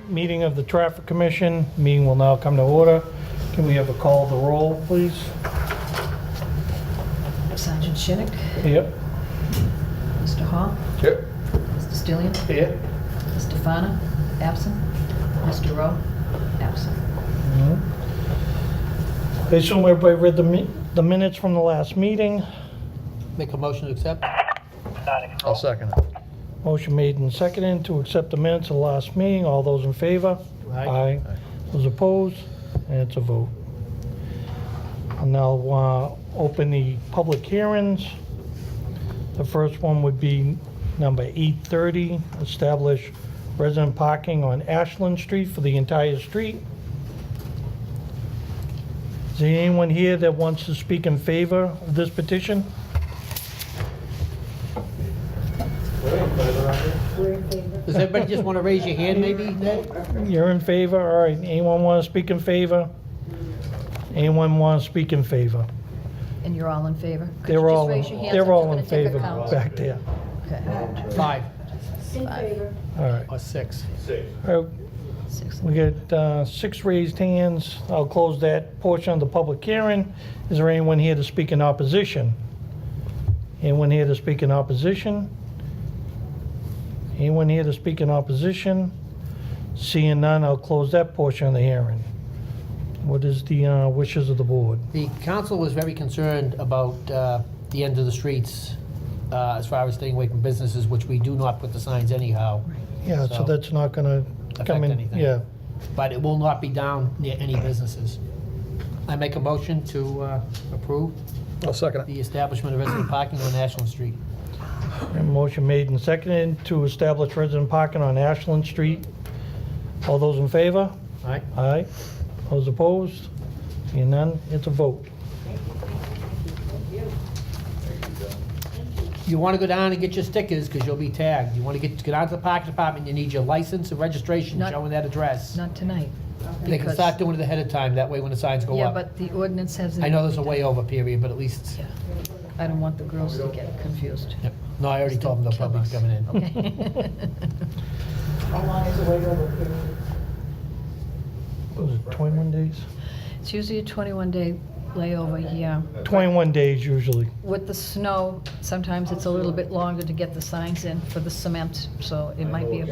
meeting of the Traffic Commission. Meeting will now come to order. Can we have a call of the roll, please? Sergeant Shinnick, Yep. Mr. Hall, Yep. Mr. Stillion, Yep. Mr. Fana, absent, Mr. Rowe, absent. I assume everybody read the minutes from the last meeting. Make a motion to accept? I'll second it. Motion made and seconded to accept the minutes of the last meeting. All those in favor? Aye. Those opposed? And it's a vote. I'll now open the public hearings. The first one would be number 830, establish resident parking on Ashland Street for the entire street. Is there anyone here that wants to speak in favor of this petition? Does everybody just want to raise your hand maybe, Ned? You're in favor? All right. Anyone want to speak in favor? Anyone want to speak in favor? And you're all in favor? Could They're you just all, raise your hands? they're I'm all in just gonna take favor a count. back there. Okay. 5 All right. or 6? All right. 6. We got 6 raised hands. I'll close that portion of the public hearing. Is there anyone here to speak in opposition? Anyone here to speak in opposition? Anyone here to speak in opposition? Seeing none, I'll close that portion of the hearing. What is the wishes of the board? The council was very concerned about the end of the streets as far as staying away from businesses, which we do not put the signs anyhow. Yeah, so that's not gonna Affect come in. anything. Yeah. But it will not be down near any businesses. I make a motion to approve I'll second it. the establishment of resident parking on Ashland Street. And motion made and seconded to establish resident parking on Ashland Street. All those in favor? All right? Aye. Those opposed? Seeing none, it's a vote. You want to go down and get your stickers because you'll be tagged. You want to get down to the park department, you need your license and registration Not- showing that address. Not tonight. They can because- start doing it ahead of time, that way when the signs go Yeah, up. but the ordinance has. I know there's a way over period, but at least, Yeah. I don't want the girls to get confused. Yep. No, I already told them they'll probably be coming in. Okay. How long is the wait over period? What was it, 21 days? It's usually a 21-day layover, yeah. 21 days usually. With the snow, sometimes it's a little bit longer to get the signs in for the cement, so it might be a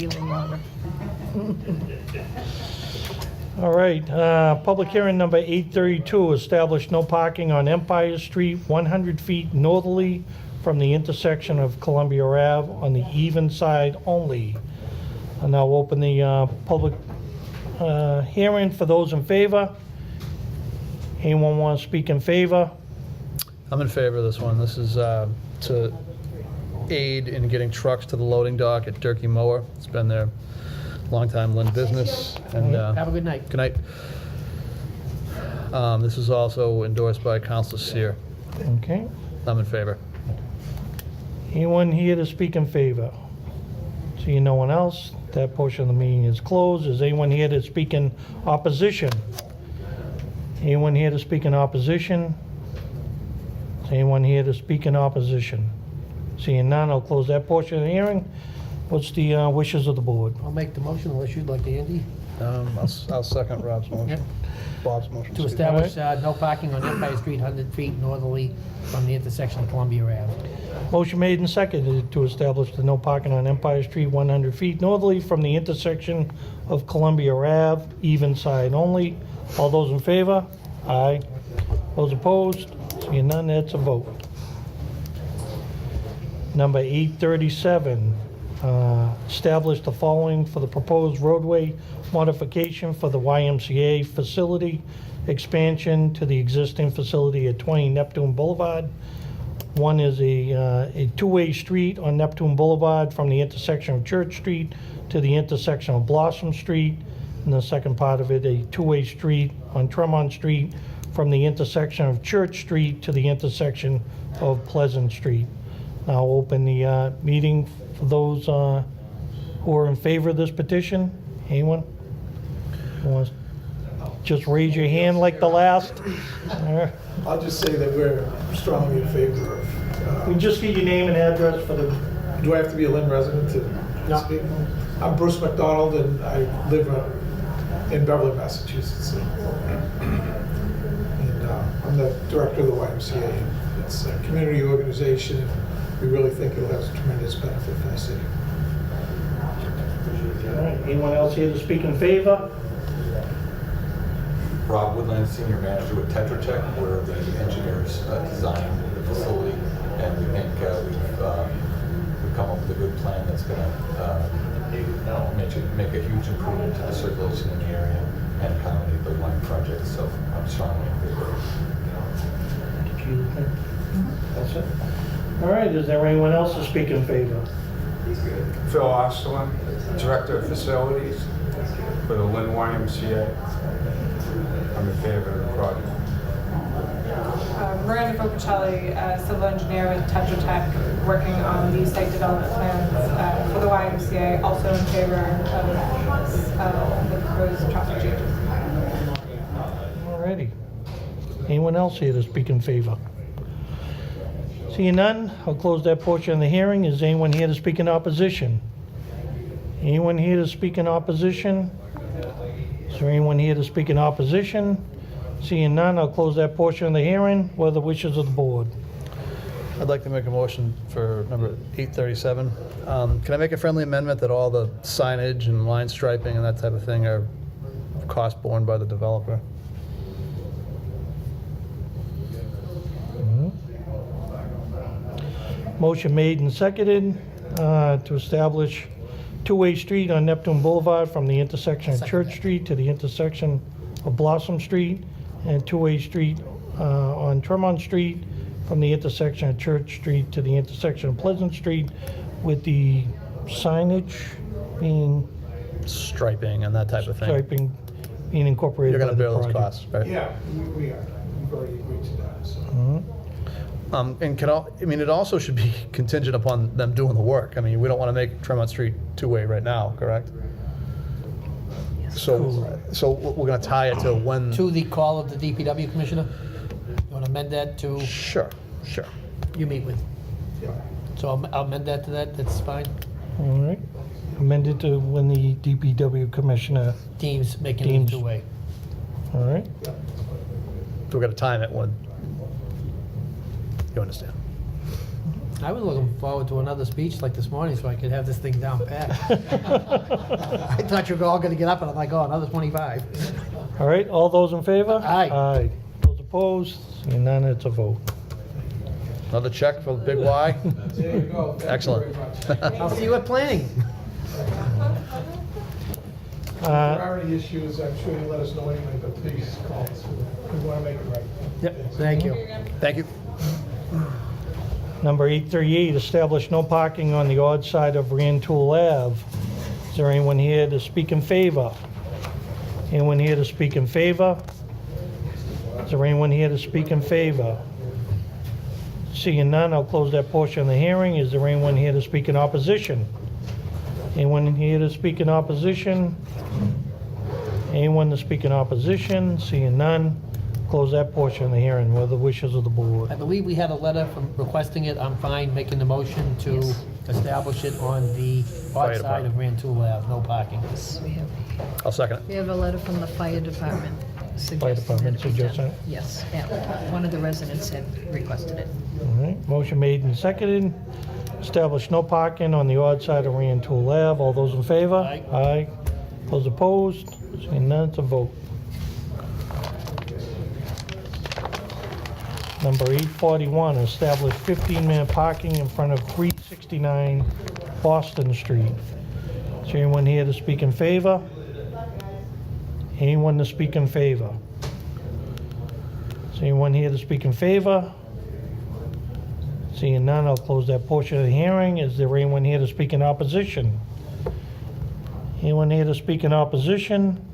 little longer. All right, public hearing number 832, establish no parking on Empire Street 100 feet northerly from the intersection of Columbia Ave on the even side only. I'll now open the public hearing for those in favor. Anyone want to speak in favor? I'm in favor of this one. This is to aid in getting trucks to the loading dock at Durkee Mower. It's been their long-time Lynn business. And Have a good night. good night. This is also endorsed by Councilor Seer. Okay. I'm in favor. Anyone here to speak in favor? Seeing no one else, that portion of the meeting is closed. Is anyone here to speak in opposition? Anyone here to speak in opposition? Is anyone here to speak in opposition? Seeing none, I'll close that portion of the hearing. What's the wishes of the board? I'll make the motion unless you'd like, Andy, I'll second Rob's motion. Yep. Bob's motion. to establish no parking on Empire Street 100 feet northerly from the intersection of Columbia Ave. Motion made and seconded to establish the no parking on Empire Street 100 feet northerly from the intersection of Columbia Ave, even side only. All those in favor? Aye. Those opposed? Seeing none, that's a vote. Number 837, establish the following for the proposed roadway modification for the YMCA facility, expansion to the existing facility at 20 Neptune Boulevard. One is a two-way street on Neptune Boulevard from the intersection of Church Street to the intersection of Blossom Street. And the second part of it, a two-way street on Tremont Street from the intersection of Church Street to the intersection of Pleasant Street. Now open the meeting for those who are in favor of this petition. Anyone? Want to just raise your hand like the last? All right. I'll just say that we're strongly in favor of, We just get your name and address for the, do I have to be a Lynn resident to speak? I'm Bruce McDonald, and I live in Beverly, Massachusetts. And I'm the director of the YMCA. It's a community organization, and we really think it has tremendous benefit for the city. All right, anyone else here to speak in favor? Rob Woodland, Senior Manager with Tetra Tech, where the engineers designed the facility, and we think we've come up with a good plan that's going to make a huge improvement to the circulation in the area and accommodate the wine project. So I'm strongly in favor. That's it. All right, is there anyone else to speak in favor? Phil Osterlin, Director of Facilities for the Lynn YMCA. I'm in favor of the project. Miranda Focacelli, civil engineer with Tetra Tech, working on the site development plans for the YMCA, also in favor of the proposed traffic changes. All righty. Anyone else here to speak in favor? Seeing none, I'll close that portion of the hearing. Is anyone here to speak in opposition? Anyone here to speak in opposition? Is there anyone here to speak in opposition? Seeing none, I'll close that portion of the hearing. What are the wishes of the board? I'd like to make a motion for number 837. Can I make a friendly amendment that all the signage and line striping and that type of thing are cost borne by the developer? Motion made and seconded to establish two-way street on Neptune Boulevard from the intersection of Church Street to the intersection of Blossom Street, and two-way street on Tremont Street from the intersection of Church Street to the intersection of Pleasant Street, with the signage being, Striping and that type of thing. striping being incorporated You're by going to the bear those project. costs, right? Yeah, we are. We've already agreed to that, so. And it also should be contingent upon them doing the work. I mean, we don't want to make Tremont Street two-way right now, correct? So we're going to tie it to when... To the call of the DPW commissioner? You want to amend that to, Sure. you meet with? So I'll amend that to that, that's fine? All right. Amended to when the DPW commissioner, Deems making Deems. it two-way. all right? So we're going to time it when... You understand? I was looking forward to another speech like this morning so I could have this thing down pat. I thought you were all going to get up and I'm like, oh, another 25. All right, all those in favor? Aye. Aye. Those opposed? Seeing none, it's a vote. Another check for the big Y? There you go. Thank you Excellent. very much. I'll see you at planning. If there are any issues, I'm sure you'll let us know anyway, but please call us. We want to make it right. Yep, thank you. Thank you. Number 838, establish no parking on the odd side of Rantoul Ave. Is there anyone here to speak in favor? Anyone here to speak in favor? Is there anyone here to speak in favor? Seeing none, I'll close that portion of the hearing. Is there anyone here to speak in opposition? Anyone here to speak in opposition? Anyone to speak in opposition? Seeing none, close that portion of the hearing. What are the wishes of the board? I believe we had a letter from requesting it. I'm fine making the motion to Yes. establish it on the Fire odd side of Rantoul Ave, no parking. Yes, we have. I'll second it. We have a letter from the fire department suggesting department that it be done. suggesting it? Yes, yeah. One of the residents had requested it. All right, motion made and seconded. Establish no parking on the odd side of Rantoul Ave. All those in favor? Aye. Aye. Those opposed? Seeing none, it's a vote. Number 841, establish 15-minute parking in front of 369 Boston Street. Is there anyone here to speak in favor? Anyone to speak in favor? Is anyone here to speak in favor? Seeing none, I'll close that portion of the hearing. Is there anyone here to speak in opposition? Anyone here to speak in opposition?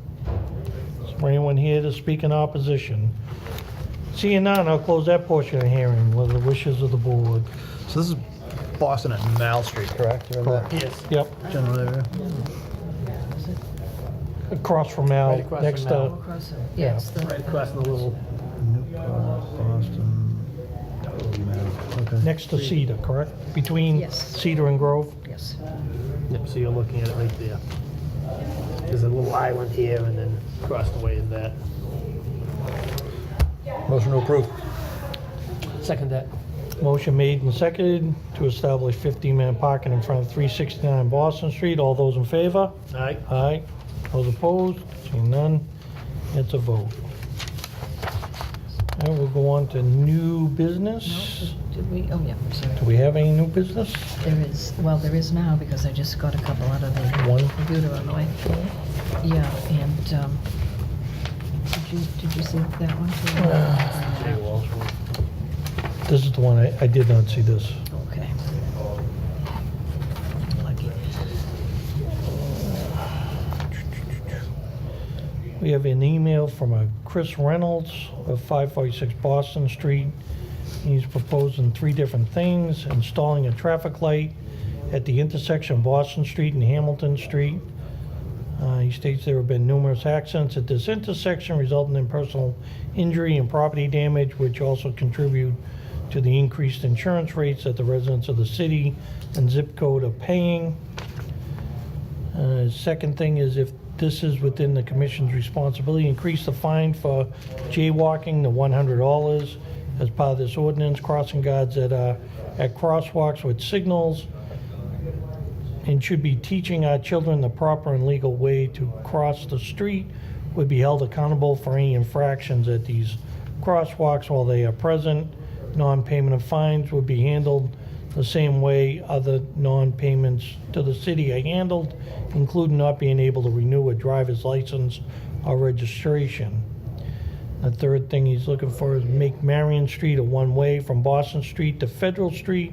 Is there anyone here to speak in opposition? Seeing none, I'll close that portion of the hearing. What are the wishes of the board? So this is Boston and Mall Street, correct? You're in that Yes. Yep, general area? across from Al, Right across next from Al. to, Across it. Yes, the Right across the little, Boston. Okay. next to Cedar, correct? Between Yes. Cedar and Grove? yes. Yep, so you're looking at it right there. There's a little island here, and then across the way is that. Motion to approve. Second that. Motion made and seconded to establish 15-minute parking in front of 369 Boston Street. All those in favor? Aye. Aye. Those opposed? Seeing none, it's a vote. And we'll go on to new business. Did we, oh yeah, I'm sorry. Do we have any new business? There is now, because I just got a couple out of the One. computer on the way. Yeah, and, did you see that one too? This is the one, I did not see this. Okay. Lucky. We have an email from a Chris Reynolds of 546 Boston Street. He's proposing 3 different things: installing a traffic light at the intersection of Boston Street and Hamilton Street. He states there have been numerous accidents at this intersection resulting in personal injury and property damage, which also contribute to the increased insurance rates that the residents of the city and zip code are paying. Second thing is, if this is within the commission's responsibility, increase the fine for jaywalking to $100 as part of this ordinance. Crossing guards at crosswalks with signals and should be teaching our children the proper and legal way to cross the street would be held accountable for any infractions at these crosswalks while they are present. Non-payment of fines would be handled the same way other non-payments to the city are handled, including not being able to renew a driver's license or registration. The third thing he's looking for is make Marion Street a one-way from Boston Street to Federal Street.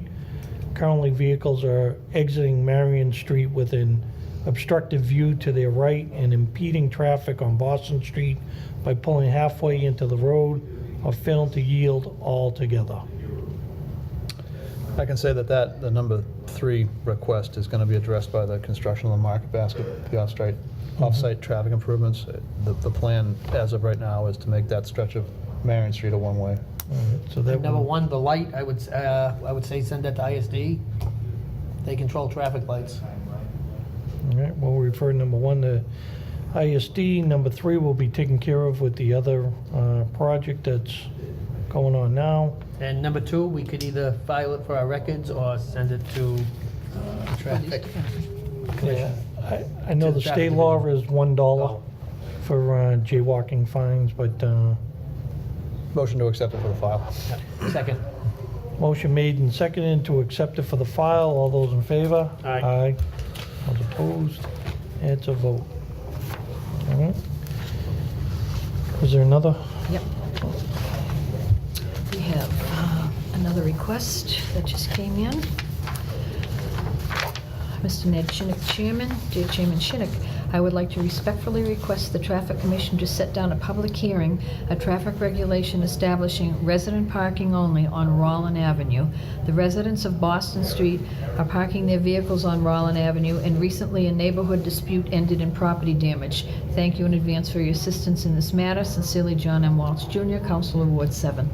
Currently, vehicles are exiting Marion Street with an obstructive view to their right and impeding traffic on Boston Street by pulling halfway into the road or failing to yield altogether. I can say that the number 3 request is going to be addressed by the construction of the market basket, the off-site traffic improvements. The plan as of right now is to make that stretch of Marion Street a one-way. So that Number will- 1, the light, I would say send that to ISD. They control traffic lights. All right, we'll refer number 1 to ISD. Number 3 will be taken care of with the other project that's going on now. And number 2, we could either file it for our records or send it to the traffic commission. I know To the the state traffic law division. is $1 Oh. for jaywalking fines, but Motion to accept it for the file. Second. motion made and seconded to accept it for the file. All those in favor? Aye. Aye. Those opposed? It's a vote. All right. Is there another? Yep. We have another request that just came in. Mr. Ned Shinnick, Chairman. Dear Chairman Shinnick, I would like to respectfully request the Traffic Commission to set down a public hearing, a traffic regulation establishing resident parking only on Rollin Avenue. The residents of Boston Street are parking their vehicles on Rollin Avenue, and recently a neighborhood dispute ended in property damage. Thank you in advance for your assistance in this matter. Sincerely, John M. Walsh Jr., Councilor Ward 7.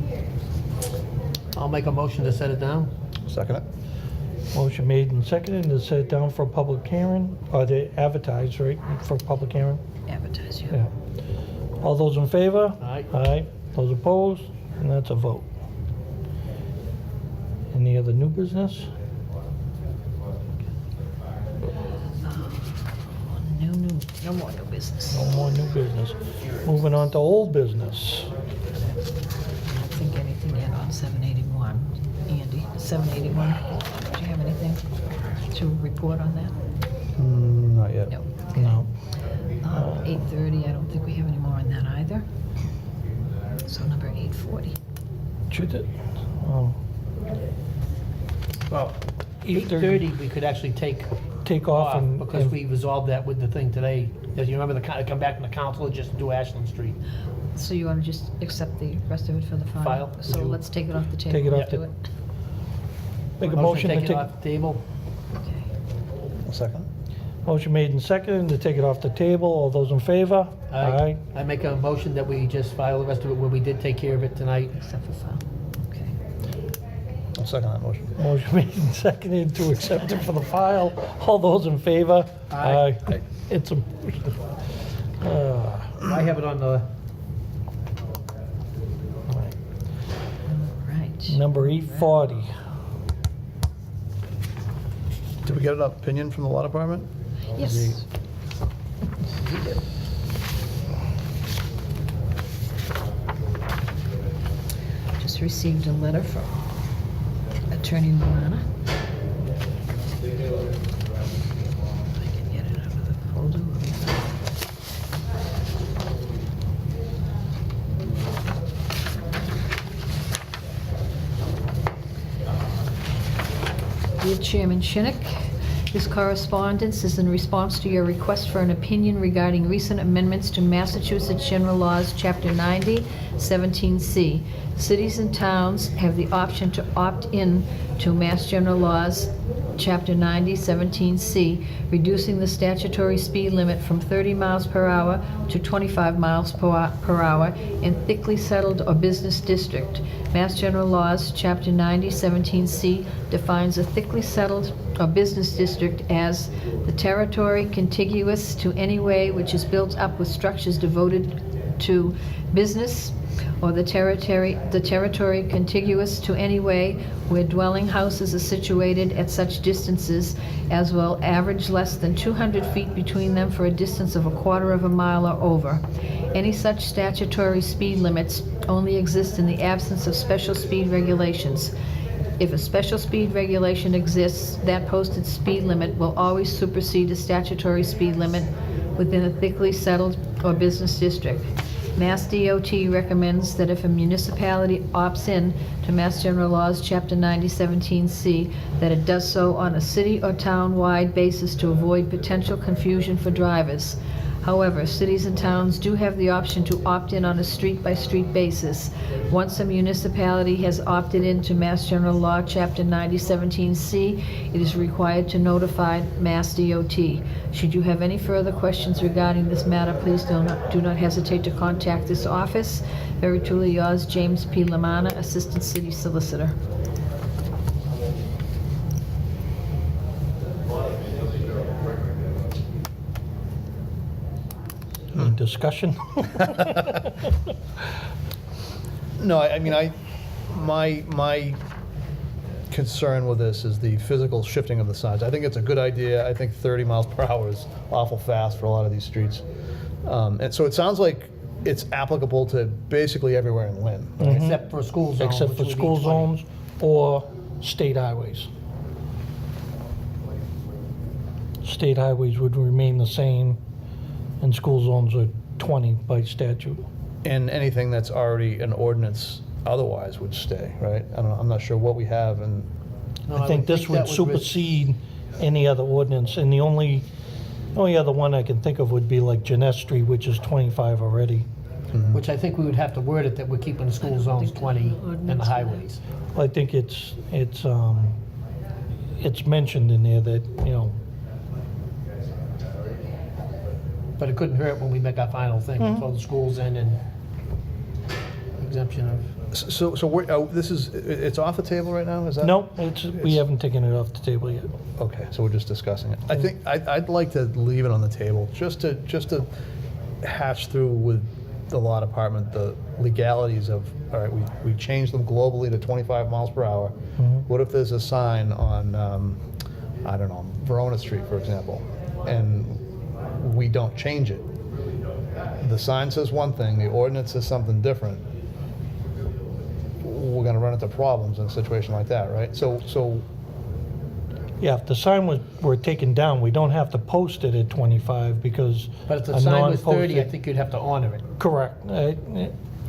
I'll make a motion to set it down. Second it. Motion made and seconded to set it down for a public hearing, or to advertise, right, for a public hearing? Advertise, yeah. Yeah. All those in favor? Aye. Aye. Those opposed? And that's a vote. Any other new business? No more new business. No more new business. Moving on to old business. I don't think anything yet on 781. Andy, 781, do you have anything to report on that? Not yet. No. No. 830, I don't think we have any more on that either. So number 840. Should it? Well, 8:30. 8:30, we could actually take Take off off, and... because we resolved that with the thing today. As you remember, come back from the council and just do Ashland Street. So you want to just accept the rest of it for the file? File. So Would you- let's take it off the table. Take it and off do the- it. Make a motion to Take it take... off the table. Okay. Second. Motion made and seconded to take it off the table. All those in favor? I make a motion that we just file the rest of it where we did take care of it tonight. Except for file. Okay. I'll second that motion. Motion made and seconded to accept it for the file. All those in favor? Aye. Aye. It's a, I have it on the, Right. number 840. Did we get an opinion from the law department? Yes. Just received a letter from Attorney Milana. If I can get it out of the folder, we'll be fine. Dear Chairman Shinnick, this correspondence is in response to your request for an opinion regarding recent amendments to Massachusetts General Laws, Chapter 90, 17C. Cities and towns have the option to opt in to Mass General Laws, Chapter 90, 17C, reducing the statutory speed limit from 30 miles per hour to 25 miles per hour in thickly settled or business district. Mass General Laws, Chapter 90, 17C defines a thickly settled or business district as the territory contiguous to any way which is built up with structures devoted to business, or the territory contiguous to any way where dwelling houses are situated at such distances as will average less than 200 feet between them for a distance of a quarter of a mile or over. Any such statutory speed limits only exist in the absence of special speed regulations. If a special speed regulation exists, that posted speed limit will always supersede a statutory speed limit within a thickly settled or business district. Mass DOT recommends that if a municipality opts in to Mass General Laws, Chapter 90, 17C, that it does so on a city or town-wide basis to avoid potential confusion for drivers. However, cities and towns do have the option to opt in on a street-by-street basis. Once a municipality has opted into Mass General Law, Chapter 90, 17C, it is required to notify Mass DOT. Should you have any further questions regarding this matter, please do not hesitate to contact this office. Very truly yours, James P. Lamanna, Assistant City Solicitor. Any discussion? No, I mean, my concern with this is the physical shifting of the signs. I think it's a good idea. I think 30 miles per hour is awful fast for a lot of these streets. And so it sounds like it's applicable to basically everywhere in Lynn. except for school zone. Except which for would be school 20. zones or state highways. State highways would remain the same, and school zones are 20 by statute. And anything that's already an ordinance otherwise would stay, right? I don't know, I'm not sure what we have, and No, I think this that would supersede any other ordinance, and the only other one I can think of would be like Jeunesse Street, which is 25 already. Which I think we would have to word it that we're keeping the school zones 20 and the highways. I think it's mentioned in there that, you know, But it couldn't hurt when we make our final thing, throw the schools in and exemption of. so it's off the table right now, is that? no, we haven't taken it off the table yet. Okay, so we're just discussing it. I think, I'd like to leave it on the table, just to hash through with the law department the legalities of, all right, we changed them globally to 25 miles per hour. What if there's a sign on, I don't know, Verona Street, for example, and we don't change it? The sign says one thing, the ordinance says something different. We're gonna run into problems in a situation like that, right? So Yeah, if the sign were taken down, we don't have to post it at 25 because But if the a sign was 30, I non-posted- think you'd have to honor it Correct.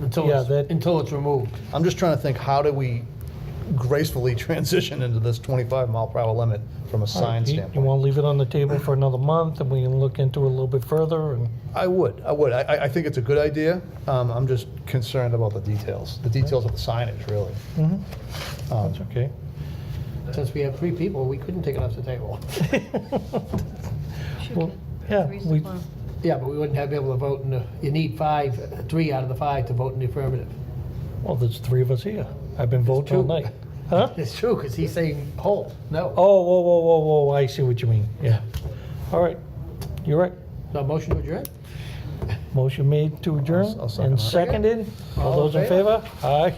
until Yeah, until it's removed. I'm just trying to think, how do we gracefully transition into this 25 mile per hour limit from a sign You standpoint? want to leave it on the table for another month, and we can look into it a little bit further, and I would. I think it's a good idea. I'm just concerned about the details of the signage, really. that's okay. Since we have 3 people, we couldn't take it off the table. Well, yeah, we, Yeah, but we wouldn't be able to vote you need 3 out of the 5 to vote in the affirmative. well, there's 3 of us here. I've been voting all two. night. Huh? It's true, because he's saying whole, no. Oh, whoa, whoa, whoa, whoa, I see what you mean, yeah. All right, you're right. So motion to adjourn? Motion made to adjourn I'll second and that. seconded. All All in those in favor? Aye.